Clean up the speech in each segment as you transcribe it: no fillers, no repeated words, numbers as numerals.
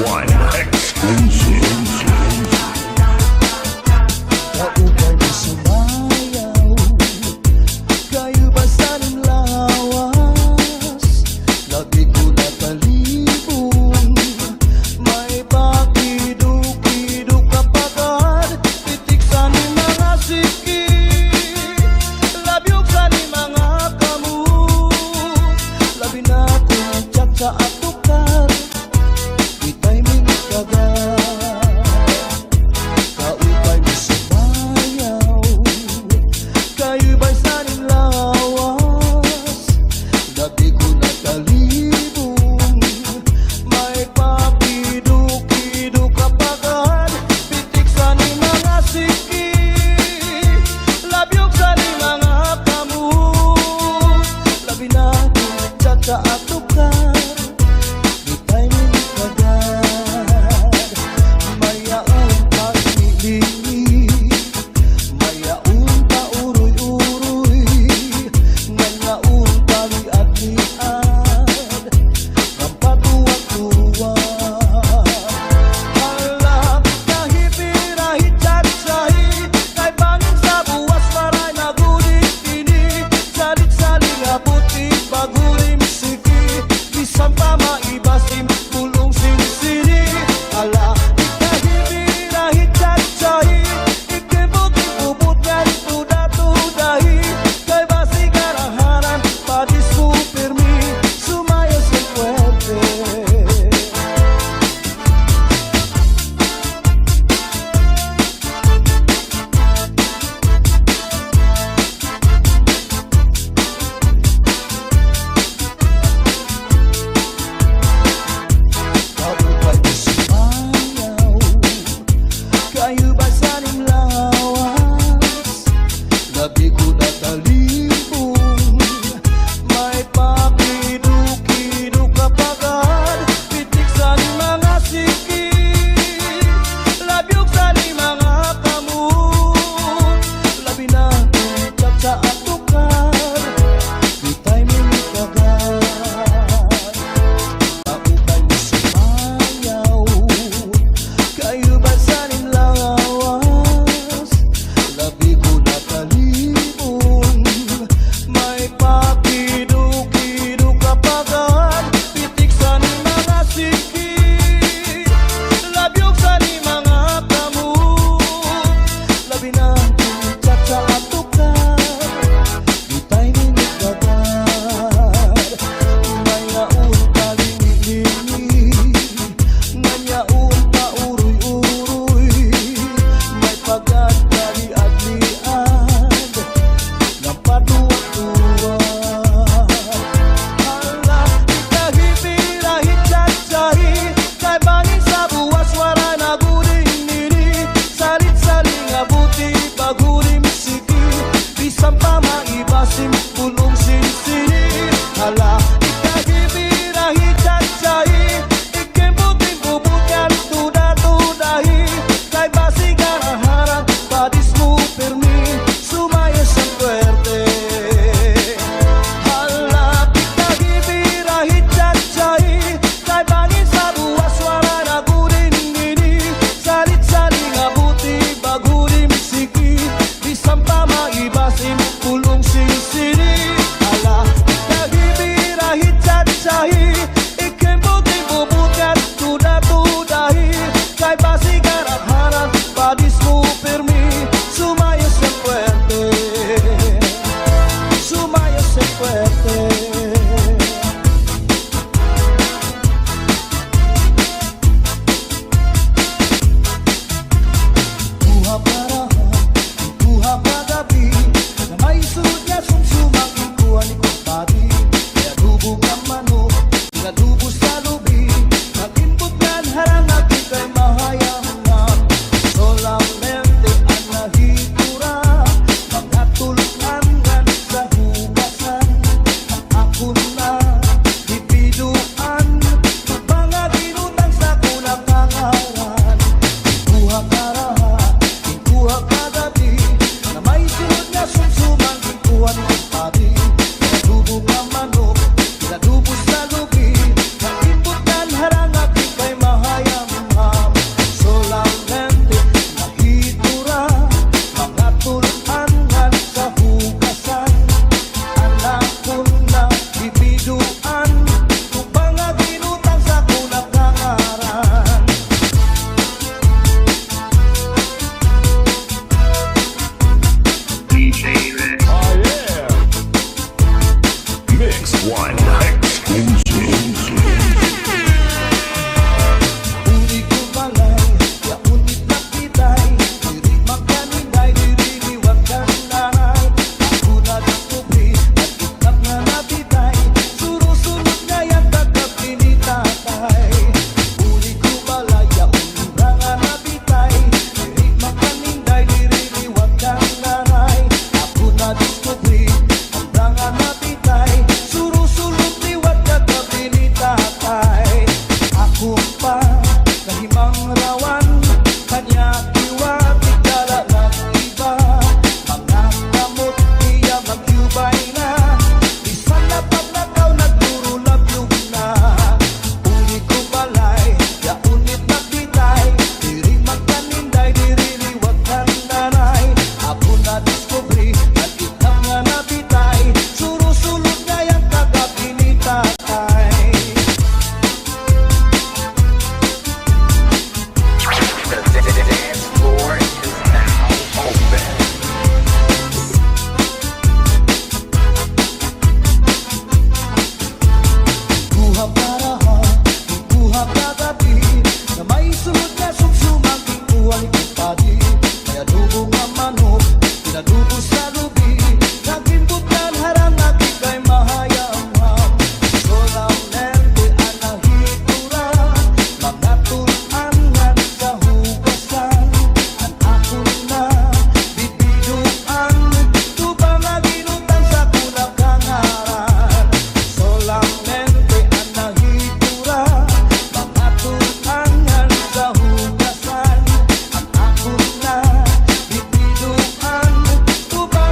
One exclusive. Kaupay na sumayaw, kayo ba sa lawas? Lagi ko napalibong, may pakiduk-iduk kapagad. Titik sa ni mga sikit, labyog sa ni mga kamuk. Labi na kung tsak sa atukar, di timing kagabi na may sunod na sumsumang ikuhan ipadi. Kaya dugo nga manok, pinadugo sa lubi, nagimbutan harang nakikay mahayang-ham. Solamente anahitura, mga tulangan sa hugasan. Ang ako na bibiduan, tubang aginutan sa kulang kangaran. Solamente anahitura, mga tulangan sa hugasan. Ang ako na bibiduan, tubang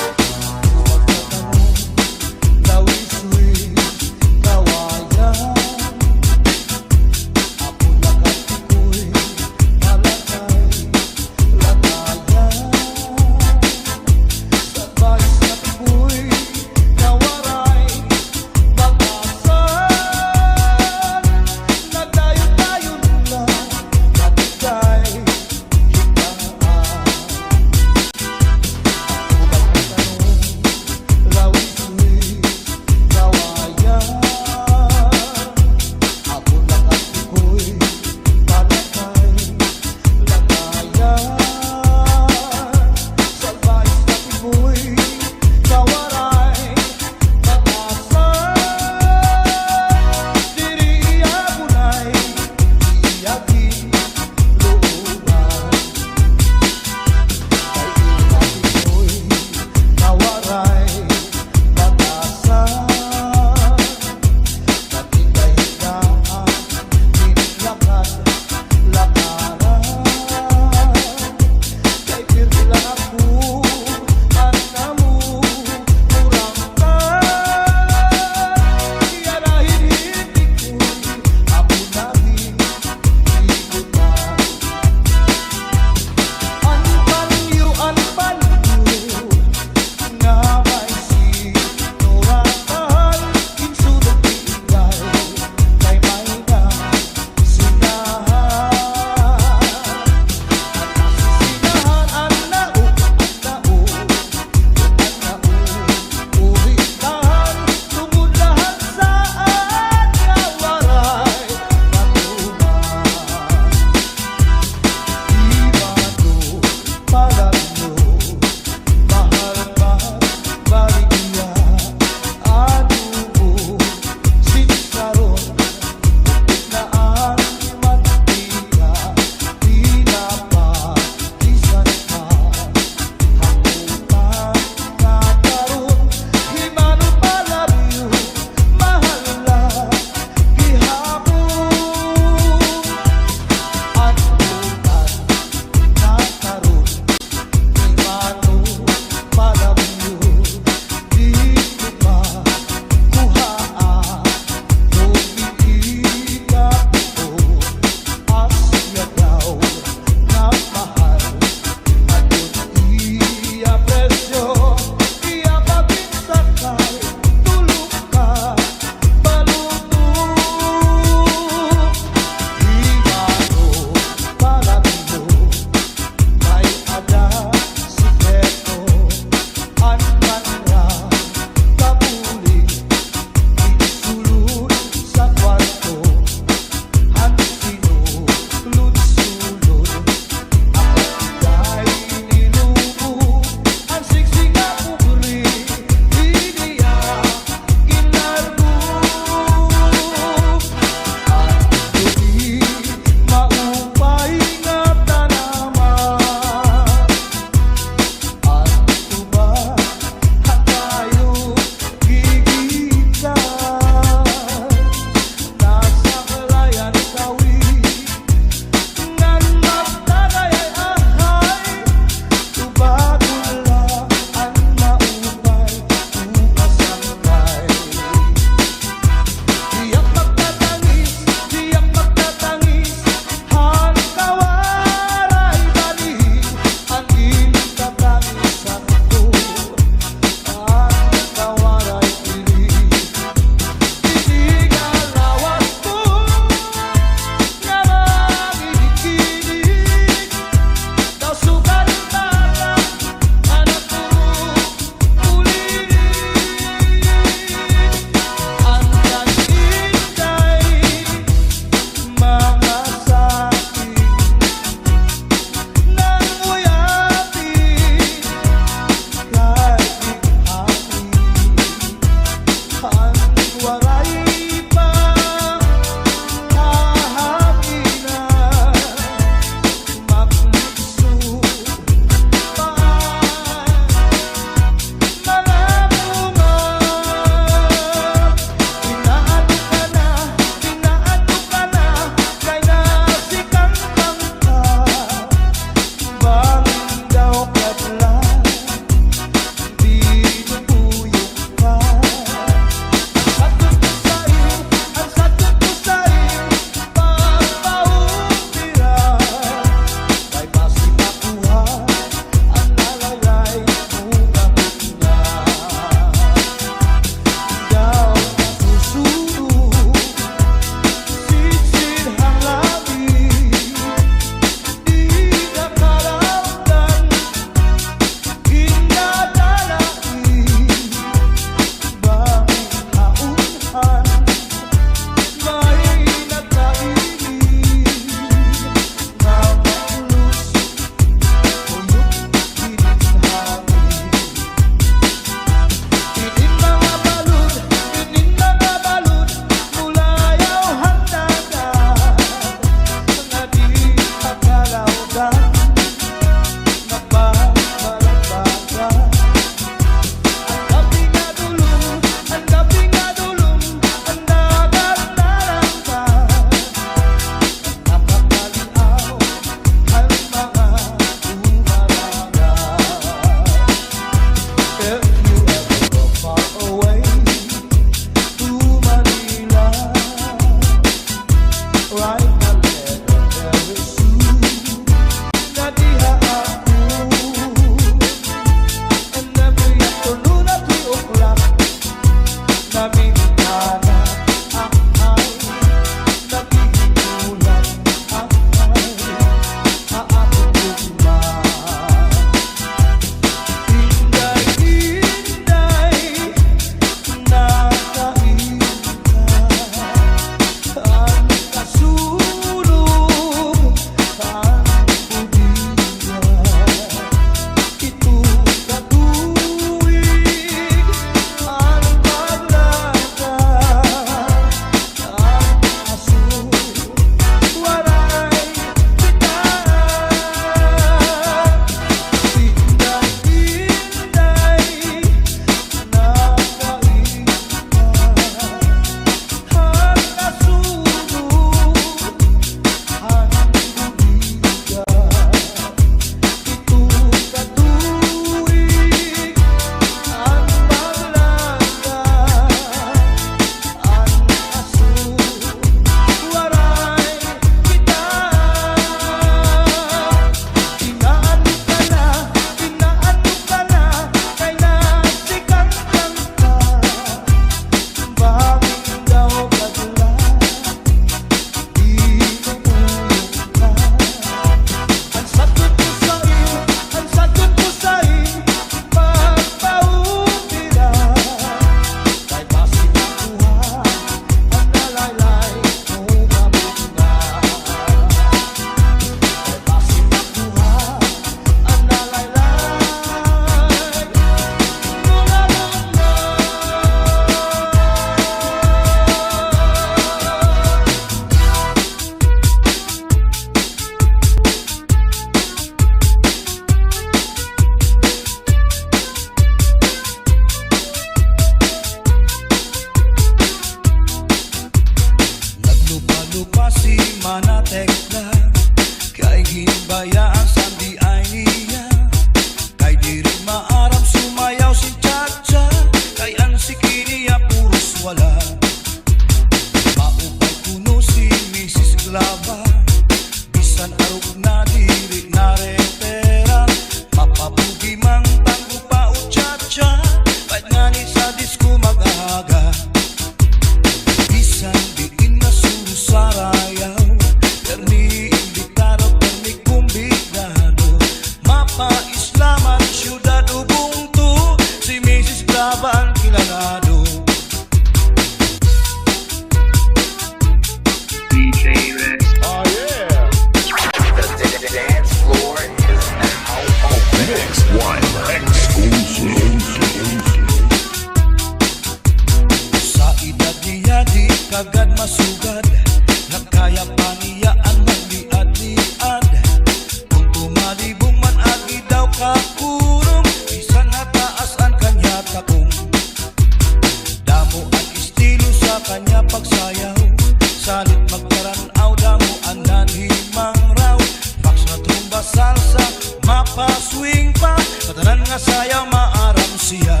mapaswing pa, katanan nga sayaw maaram siya.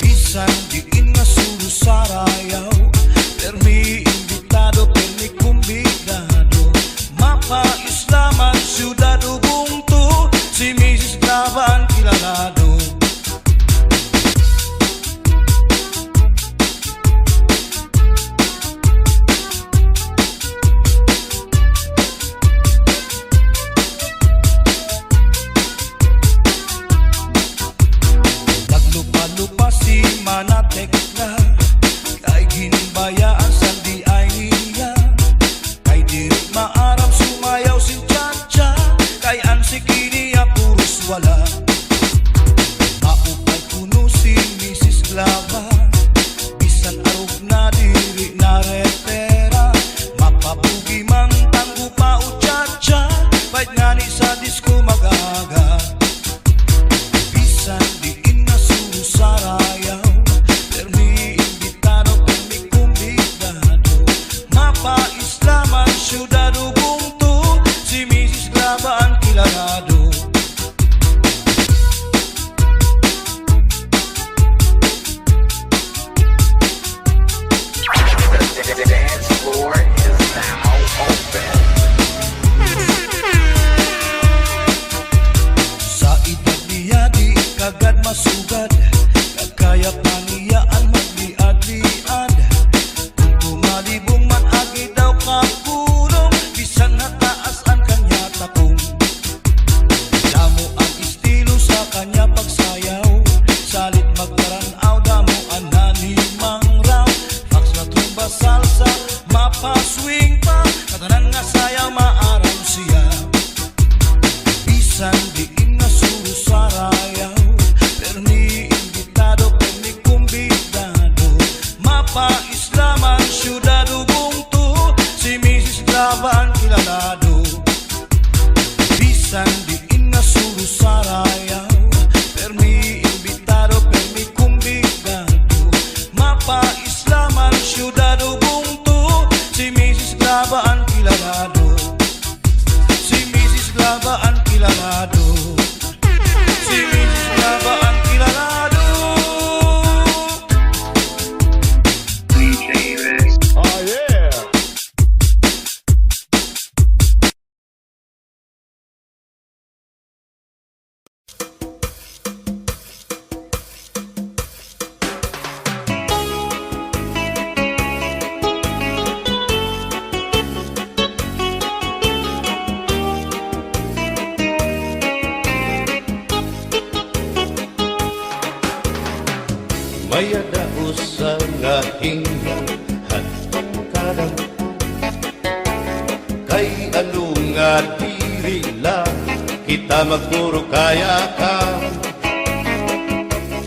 Bisan diin nga sulo sa rayaw, permi imbitado, permi kumbidado, mapa-islaman, syudad ubuntu, si Mrs. Glava ang kilalado. Naglupa-lupa si Manatek na, kay ginbayaan sa di ay niya, kay diri maaram sumayaw si Chacha, kay ansikiniya puros wala. Maupay kuno si Mrs. Glava, bisan arog na diri na repera, mapabugi mang tanggo pa o Chacha, pahit nga ni sa disco magaga. Bisan diin na suro sa rayaw, permi imbitado, permi kumbidado, mapa-islaman, syudad ubuntu, si Mrs. Glava ang kilalado. The dance floor is now open. Sa edad niya di kagad masugad, kagkaya pa niya ang magliad-liad. Kung tumalibong man agi daw kapulong, bisan nataas ang kanya tapong. Damo ang estilo sa kanya pagsayaw, salit magparanaw, damo ang nanimang raw. Fax na tumba salsa, mapaswing pa, katanan nga sayaw maaram siya. Bisan diin na suro sa rayaw, permi imbitado, permi kumbidado, mapa-islaman, syudad ubuntu, si Mrs. Glava ang kilalado. Bisan diin na suro sa rayaw, permi imbitado, permi kumbidado, mapa-islaman, syudad ubuntu, si Mrs. Glava ang kilalado. Si Mrs. Glava ang kilalado. Si Mrs. Glava ang kilalado. DJ Rex. Oh yeah. Maya daos sa nga hingga at pagkadang, kay ano nga diri lang kita magpuro kaya ka,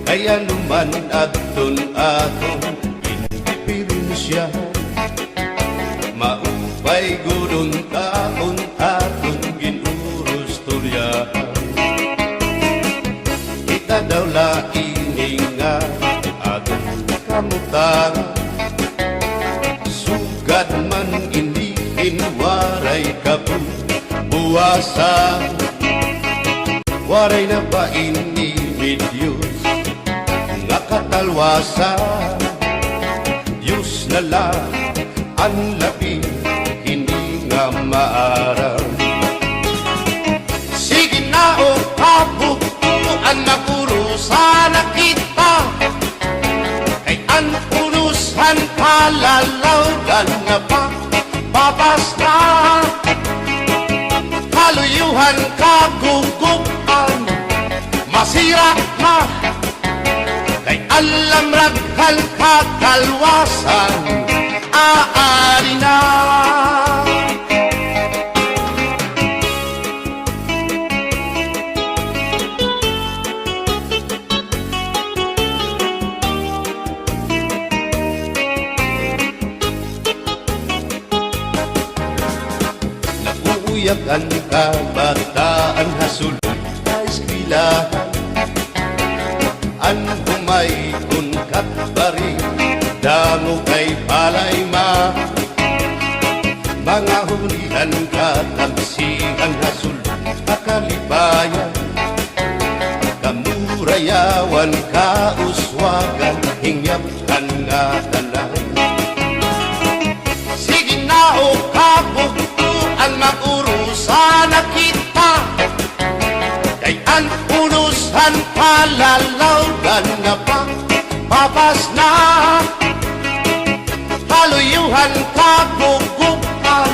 kaya naman aton atong indipirensya, maupay gudon taon aton ginurus turyahan. Kita daw laining nga aton kamutan, sugad man inihin waray kabuwasan, waray na ba inimidyos nga katalwasan. Diyos na lang ang labi, hindi nga maaram. Sige na o kabutuan na kurusan na kita, kay ang unusan kalalawgan na pa babasta, kaluyuhan kagugupan masira na, kay alam raghal kakalwasan aari na. Naguuyak ang kabataan hasulod sa eskwelahan, an humay kun katbari damo kay palay ma, nga hulihan ka tamsihan hasul akalibayan kamurayawan ka uswagan hingyap kan nga tanan sige na o kabugtuan magurusan na kita kay an unusan palalawgan nga pa papas na haluyuhan kagugupan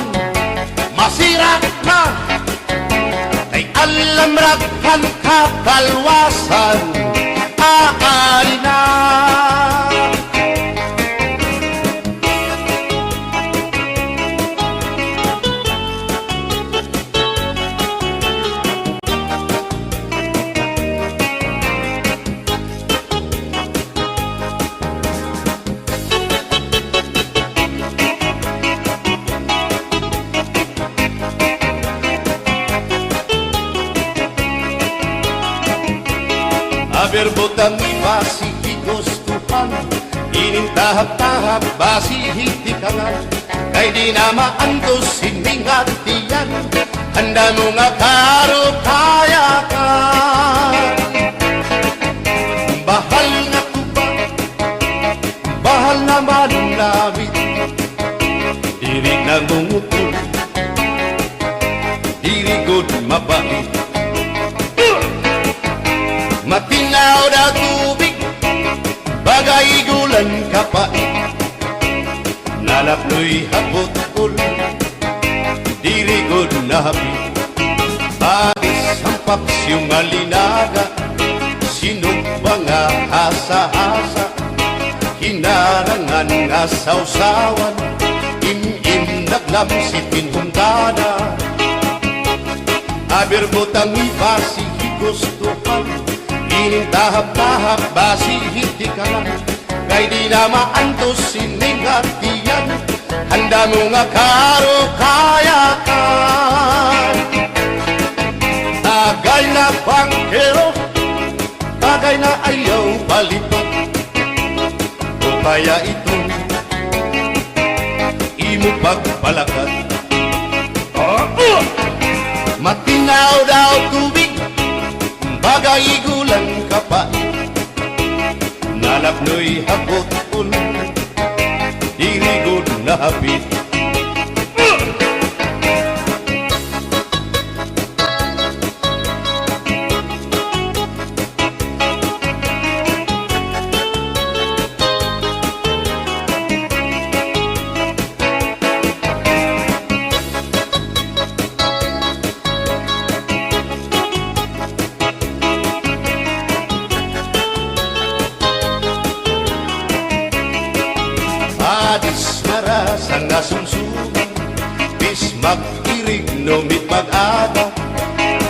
masirat na ay alam raghan kakalwasan aali na Aberbotang basi higustuhan inintahap-tahap basi hitikangan kay di na maantos siningatiyan handa mo nga karo kaya ka bahal nga tuba bahal naman namin diri na mungutol diri good mabait matinaw na tubig, bagay gulan kapait. Nalapnoy hapot-ul, dirigod na hapit. Paris ang paksyong alinaga, sinugba nga hasa-hasa. Hinarangan nga sausawan, im-im naglamsitin humdana. Aberbotang ibasi higustuhan, inintahap-tahap basi hitikalan kay di na maantos siningatiyan handa mo nga karo kayakan tagay na bangkero tagay na ayaw balipat o kaya ito imo pagpalakat matinaw daw tubig bagay gulang kapait nalapnoy hapot-ul dirigod na hapit Adis marasang nasumsuman bis mag-irig numit mag-ada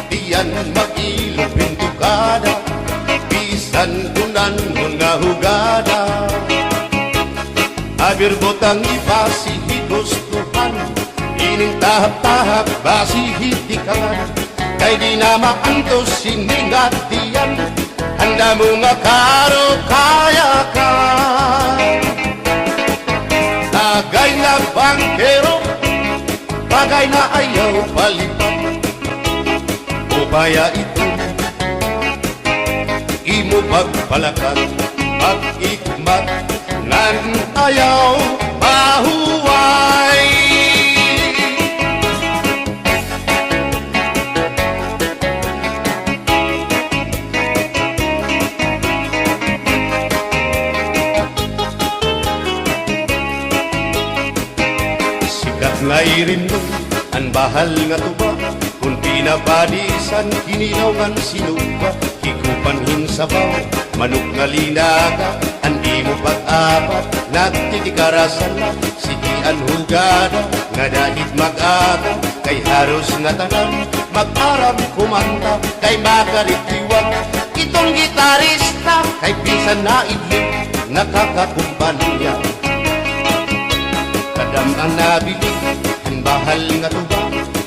diyan mag-ilog pintukada bisan kunan nga hugada aberbotang ibasi higustuhan inintahap-tahap basi hitikalan kay di na maantos siningatiyan handa mo nga karo kayakan bagay na bangkero bagay na ayaw palipat o kaya ito imo pagpalakat pag-ikmat nan ayaw mahuway Ngairin mo, ang bahal nga tuba kung pinabadisan, kinilawan sinuba hikupanhin sabaw, manok nga linaga andi mo pag-apat, nagtitikarasan na sigian hugada nga dahit mag-aga kay haros nga tanan mag-aram kumanta, kay makaritiwag itong gitarista kay bisan na idling nakakakumpanya kadam ang nabilig ang bahal nga tuba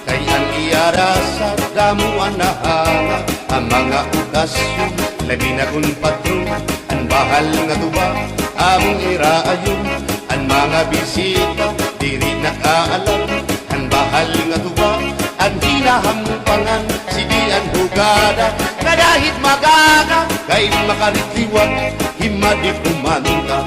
kay ang iarasa damuan na hanga ang mga okasyon labi na kung patron ang bahal nga tuba among iraayon ang mga bisita diri nakaalam ang kay makaritiwag himadi kumanta.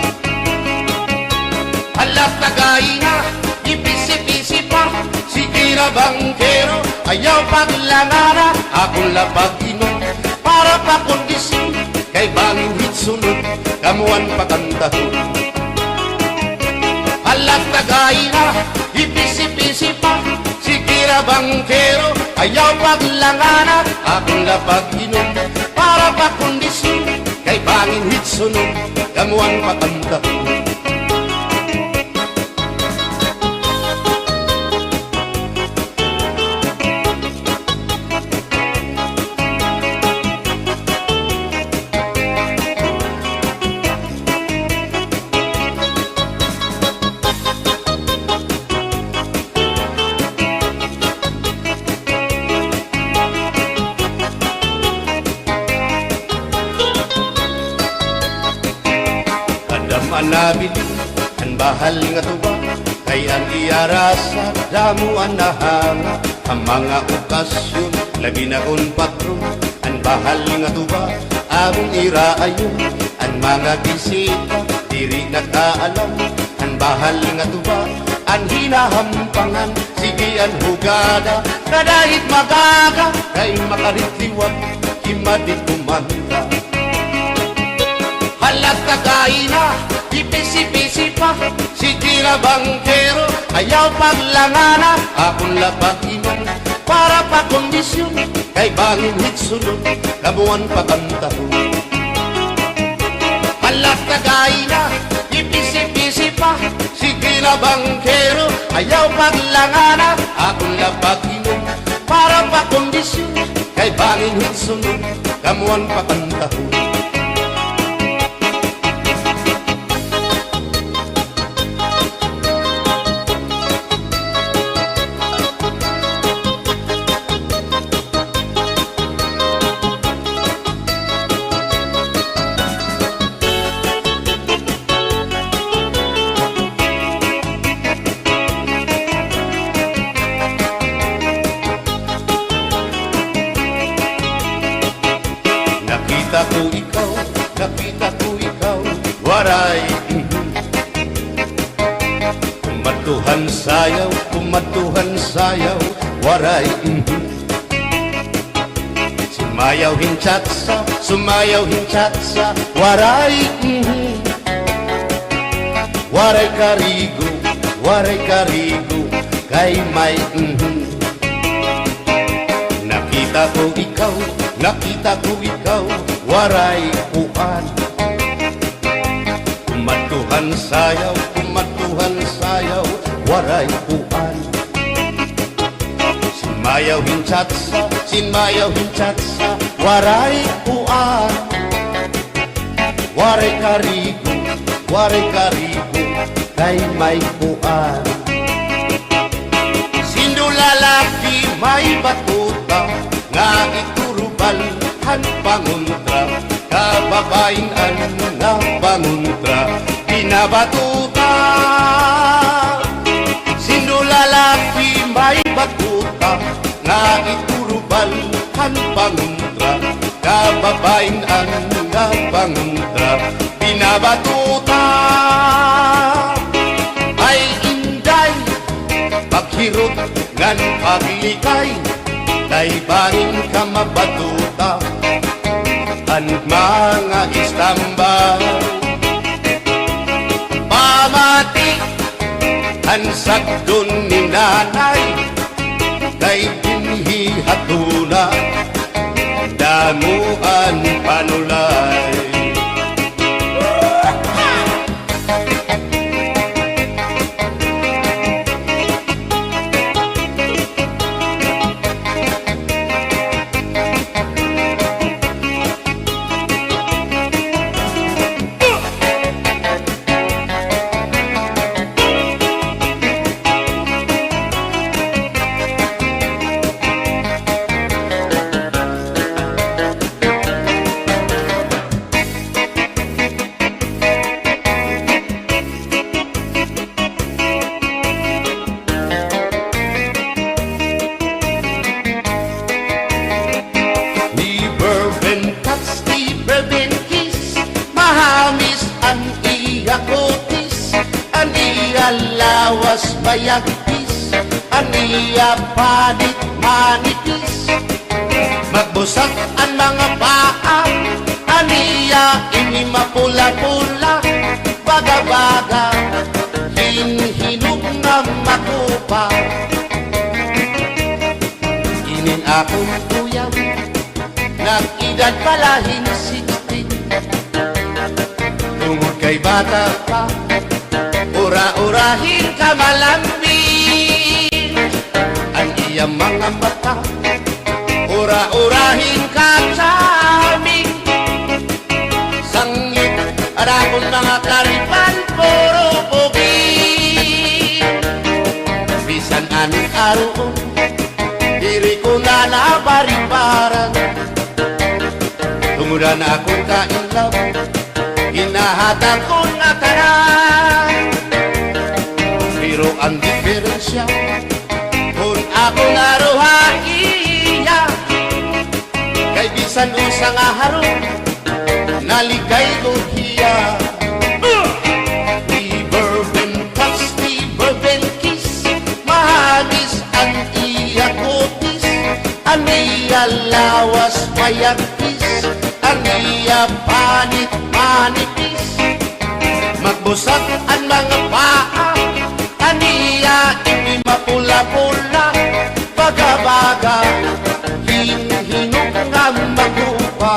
Alas tagay na, ipisi-pisi pa, sige na bangkero, ayaw paglangana, akong lapag-inom, para pa kondisyon, kay bangin hitsunod, kamuan pakantahon. Alas tagay na, ipisi-pisi pa, sige na bangkero, ayaw paglangana, akong lapag-inom, para pa kondisyon, kay bangin hitsunod, kamuan pakantahon. Manabili ang bahal nga tuba kay ang iarasa damo ang nahanga ang mga okasyon labi na kung patron ang bahal nga tuba among iraayon ang mga bisita diri nakaalam ang bahal nga tuba ang hinahampangan sige ang hugada kadahit magaga kay makaritiwag himadit kumanta. Halat tagay na, ipisi-pisi pa, sige na bangkero, ayaw paglangana, akong lapag-inom, para pa kondisyon, kay bangin hitsunod, kamuan pakantahon. Halat tagay na, ipisi-pisi pa, sige na bangkero, ayaw paglangana, akong lapag-inom, para pa kondisyon, kay bangin hitsunod, kamuan pakantahon. Nakita ko ikaw, waray kumatuhan sayaw, waray sumayaw hinchatsa, waray waray karigo, kay may Nakita ko ikaw, waray uan kumatuhan sayaw, waray uan sinmayaw hinchatsa, waray uan waray karigo, kay may uan sindulalaki may batuta nga iturubal han panguntra kababayan nga panguntra pinabatuta sindulalaki may batuta nga iturubal han panguntra kababayan nga panguntra pinabatuta ay inday paghirot ngan paglikay kay bangin ka mabatuta ang mga istambay pamati ang sagdon ni nanay kay dinhihatuna damuan panulay. bayagpis, aniya panit manipis. Magbusag ang mga paa, aniya ini mapula-pula. Baga-baga, hinhinog na makupa. Inin akong kuya, nag-edad palahin 16. Tungod kay bata pa, ura-urahin ka malambing. Ang iyang mga mata, ura-urahin ka charming. Sangit, arakon mga karipan, puro pogi. Bisan anong araw, diri ko na nabaribaran. Tumuda na akong kainlaw, hinahatag ko na tanan. Pero ang diferensya, kung ako naruhaiya, kay bisan usang aharong, naligay ko hiya. Di bourbon touch, di bourbon kiss, mahagis ang iya kutis. Aniya lawas mayagpis, aniya panit manipis. Magbusag ang mga paa, aniya ini mapula-pula. Baga-baga, hinhinog nga magupa.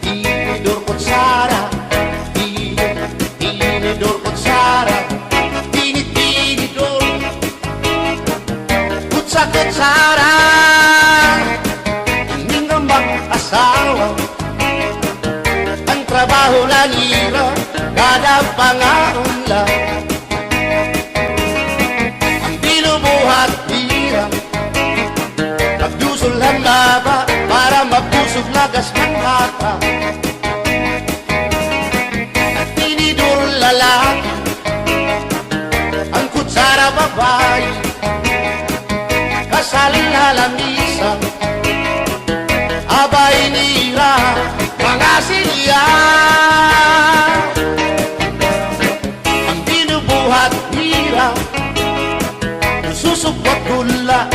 Tinidor kutsara, tinidor kutsara, tinidor kutsara. Hindi nga mag-asawa, ang trabaho na nila, kada pangaunla. Ang binubuhat nila, magdusol ang laba, para mabusog lagas ng bata. At tinidor lalaki, ang kutsara babae, kasal na lamisa, abay nila, mga silya. Ang binubuhat nila, susupot gula,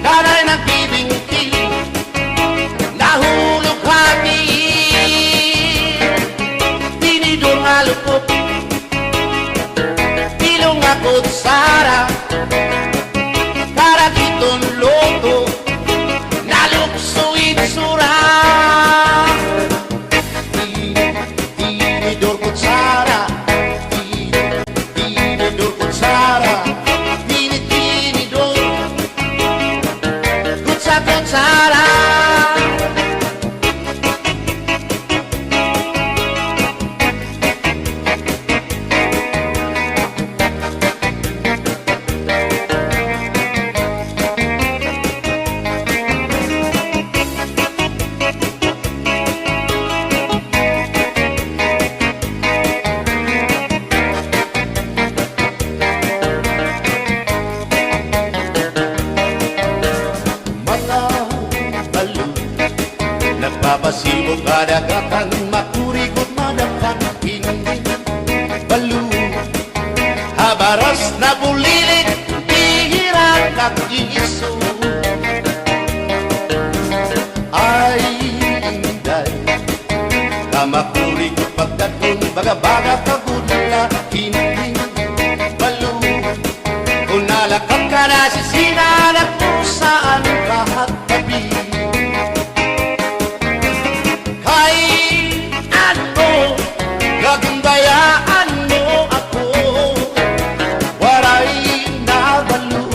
kanay nagbibingki, nahulog hati. Tinidor nga lupot, ilong nga kutsara, karakiton loto, naluksuin sura. Tinidor kutsara, tinidor kutsara, tinidor kutsara. Nagpapasibog kadagatan, makurikot madapan, hindi balo. Habaras na bulilit, bihira kag-iiso. Ay, inday, kamakurikot pagdaton, baga-baga kagudla, hindi balo. Kung nalakap ka na sisinanak kung saan kahat tabi. Gagandayaan mo ako, waray nabalo,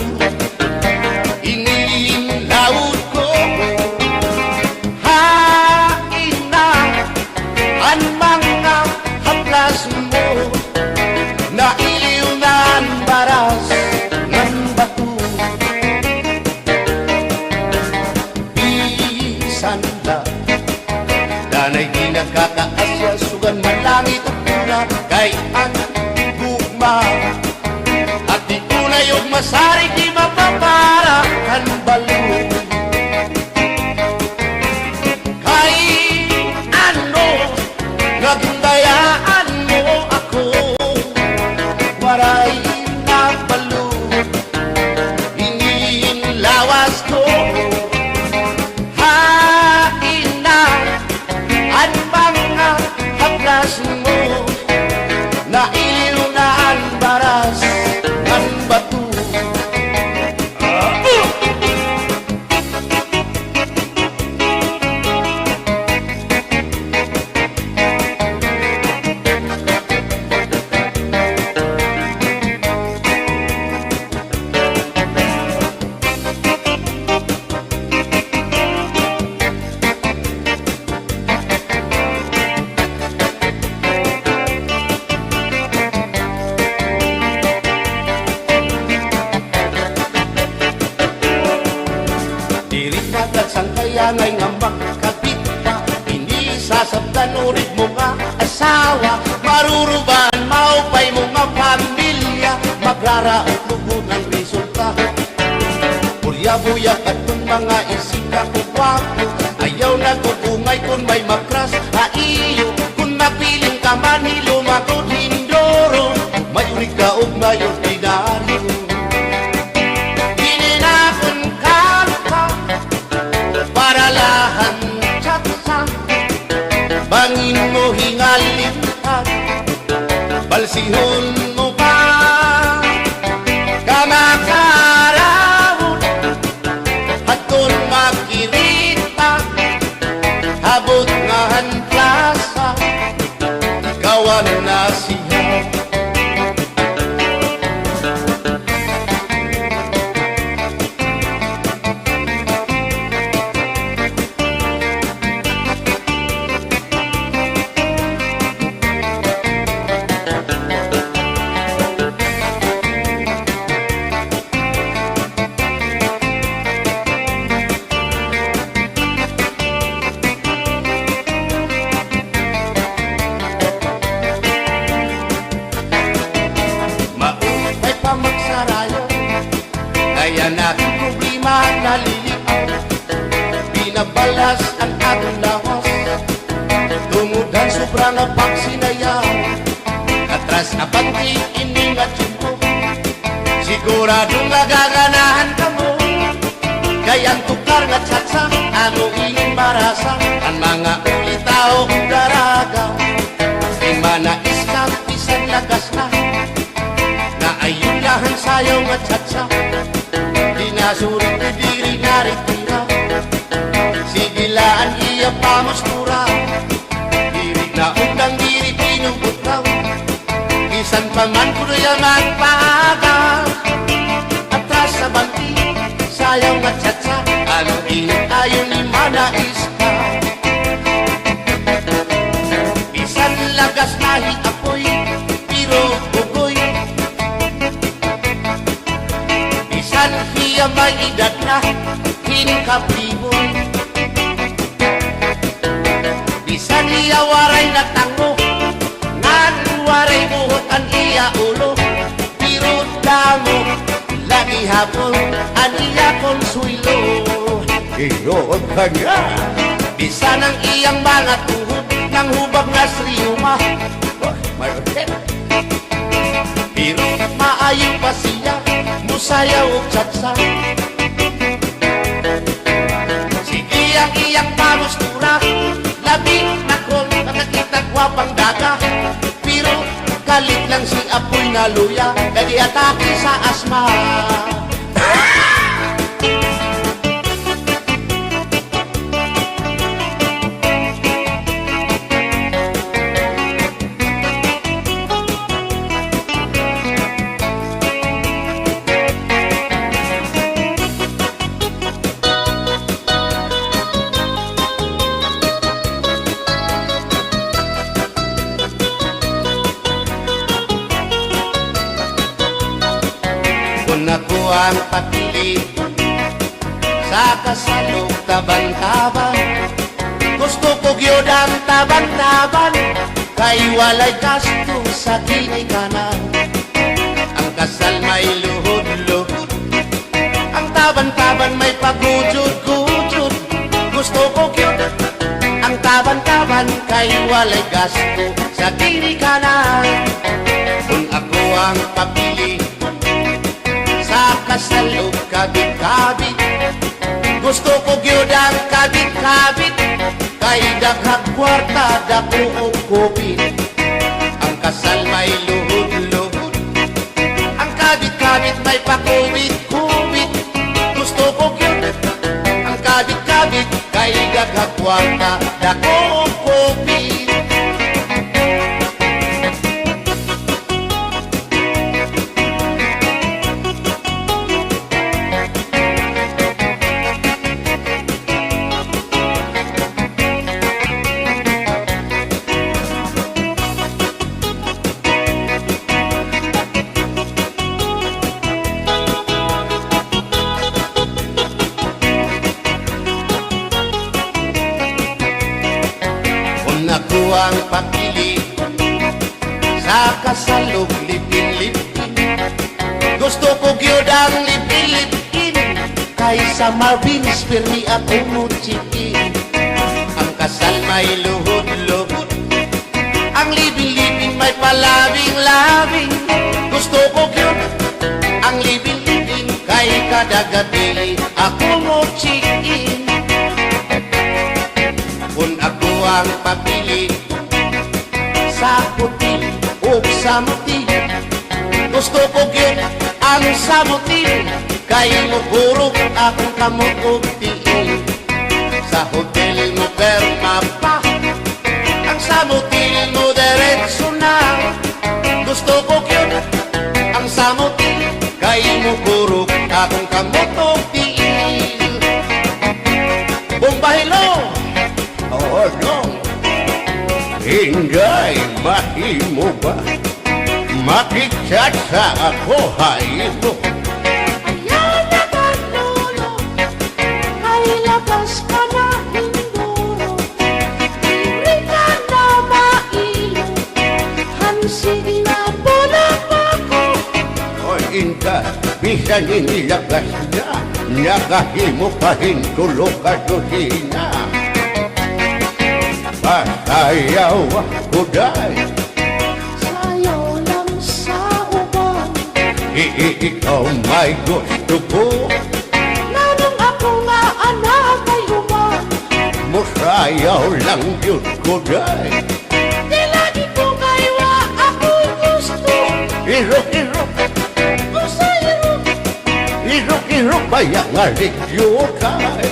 inilaot ko. Hain na ang mga haplas mo, na Kalayan, gugma at di tunay og masarig di mapapara ang balon. Kay ano nagdayaan mo ako, waray na balon, hingin lawas ko. Hain na ang mga haplas mo, na iliw na ang baras ng bato. Dirit agad sang kayangay nga makakabit ka, hindi sasabdan ulit mo nga asawa, maruruban maupay mo nga pamilya, magraraot lugod ng resulta. Bulya-buya at kung mga isika ko wapo, ayaw na kukungay kung may makras haiyo, kung mapiling ka man hilumagod hindoro, may unig ka o may ordinaryo. Paralahan tsatsa, bangin mo hingalitan, balsihon mo pa, kamakarawon, at kung makirita, habot nga han plasa, ikawan na siya. Maupay pa magsarayo, kaya natin problema nalilipaw, binabalas ang atong lawas, tumudan sobrang na pagsinayaw, atras na pati ining at yunto, siguradong nagaganahan ka mo, kayang tukar nga tsatsa, ano ining marasa, ang mga ulitao daraga, di manais ka isang lagas na, ayun lahan sayaw nga tsatsa, di nasurit na diri naritira, sigilaan iya pamustura, diri na undang diri pinubutraw, isan pa man kuya magpaaga, atras sa banti, sayaw nga tsatsa, ano init ayon ni manais ka, isan lagas nahi apoy, pero ugoy, hiya may edad na hinkapribon, bisan iya waray na tango, ngan waray buhot ang iya ulo, pero damo lagi hapon ang iya konsuelo. Iyon ka nga, bisan ang iyang mga tuhod ng hubag na sriyuma, pero maayo pa siya musayaw o tsatsa. Sige ang iyang pamustura, labi na kung nakakita gwapang daga, pero galit lang si apoy na luya, nagi atake sa asma. Kung ako ang patili sa kasalog taban-taban, gusto ko gyud ang taban-taban, kay walay gasto sa ginikanan. Ang kasal may luhod-luhod, ang taban-taban may pagujud-gujud. Gusto ko yun, ang taban-taban kay walay gasto sa ginikanan. Kung ako ang papili sa kasal o kabit-kabit, gusto ko gyud ang kabit-kabit kay daghang kwarta dako og kupit. Ang kasal may luhod-luhod, ang kabit-kabit may pakubit-kubit. Gusto ko gyud ang kabit-kabit kay daghang kwarta dako og kupit. Ako ang papili sa kasalog lipin-lipin. Gusto ko gyud ang lipin-lipin kaysa Marvin's Permi ako muchikin. Ang kasal may luhod-luhod, ang lipin-lipin may palabing-labing. Gusto ko gyud ang lipin-lipin kay kada gabi ako muchikin. Kung ako ang papili sa puti o sa muti, gusto ko gyud ang sa muti kay mugurog akong kamot og tiil. Sa hotel mo perma pa, ang sa muti mo diretso na. Gusto ko gyud ang sa muti kay mugurog akong kamot og tiil. Bombahilo! Oh no, hingay mahimo ba makichat sa ako haymo? Ayaw na kanulo, ay labas ka na hinduro. Hindi ka na mailo, hansig na bulang ako. O inka, bisan inilagas na, nakahimo pa hintulo ka dosina. Pasayaw ako day, Sayaw lang sa uban, ikaw may gusto ko. nanong ako nga anak ay human. Musayaw lang yun ko day. Di lagi ko kaywa ako gusto. Irok-irok, Kung sa'yo, irok-irok bayang aligyo kay.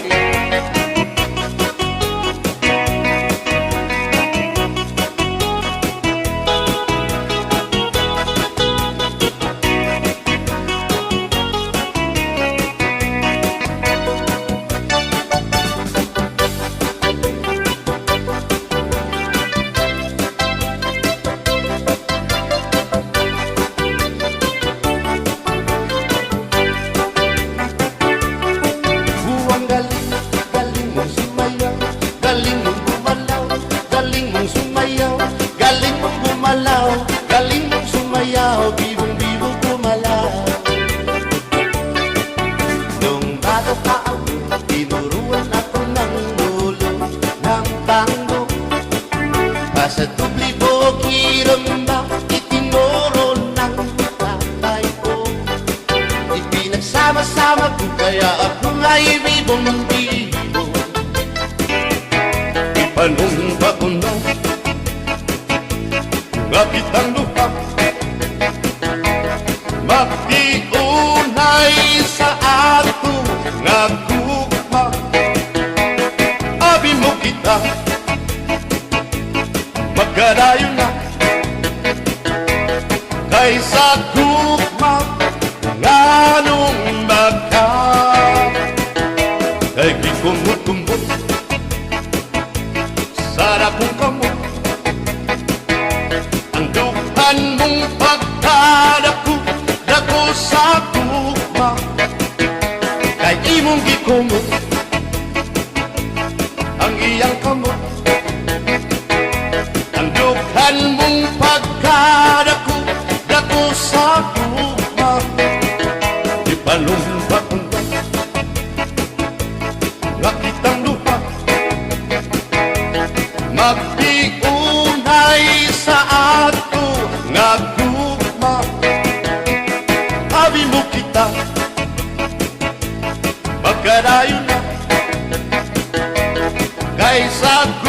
Buwang galing, galing mong sumayaw, galing mong gumalaw, galing mong sumayaw, galing mong gumalaw, galing mong sumayaw, bibong-bibo gumalaw. Nung bago pa ako, tinuruan ako ng lolo ng tango. Basta tublibo, kiramba, itinuro ng tatay ko. Ipinagsama-sama ko kaya ako ay bibong-bibo. Ipanumba ko na ngapit ang lupa, magtiunay sa ato nga gugma. Abi mo kita, magkadayon na kaysa gugma nganong magka. Kay gikumot-kumot sarap kong kamot, ang dukan mong pagkadako dako sa gugma. Kay imong gikumot ang iyang kamot, ang dukan kan mong pagkadako dako sa guma ipalumpat nga kitang duha magdiunay sa ato nga guma abi mo kita magkadayon na kaysa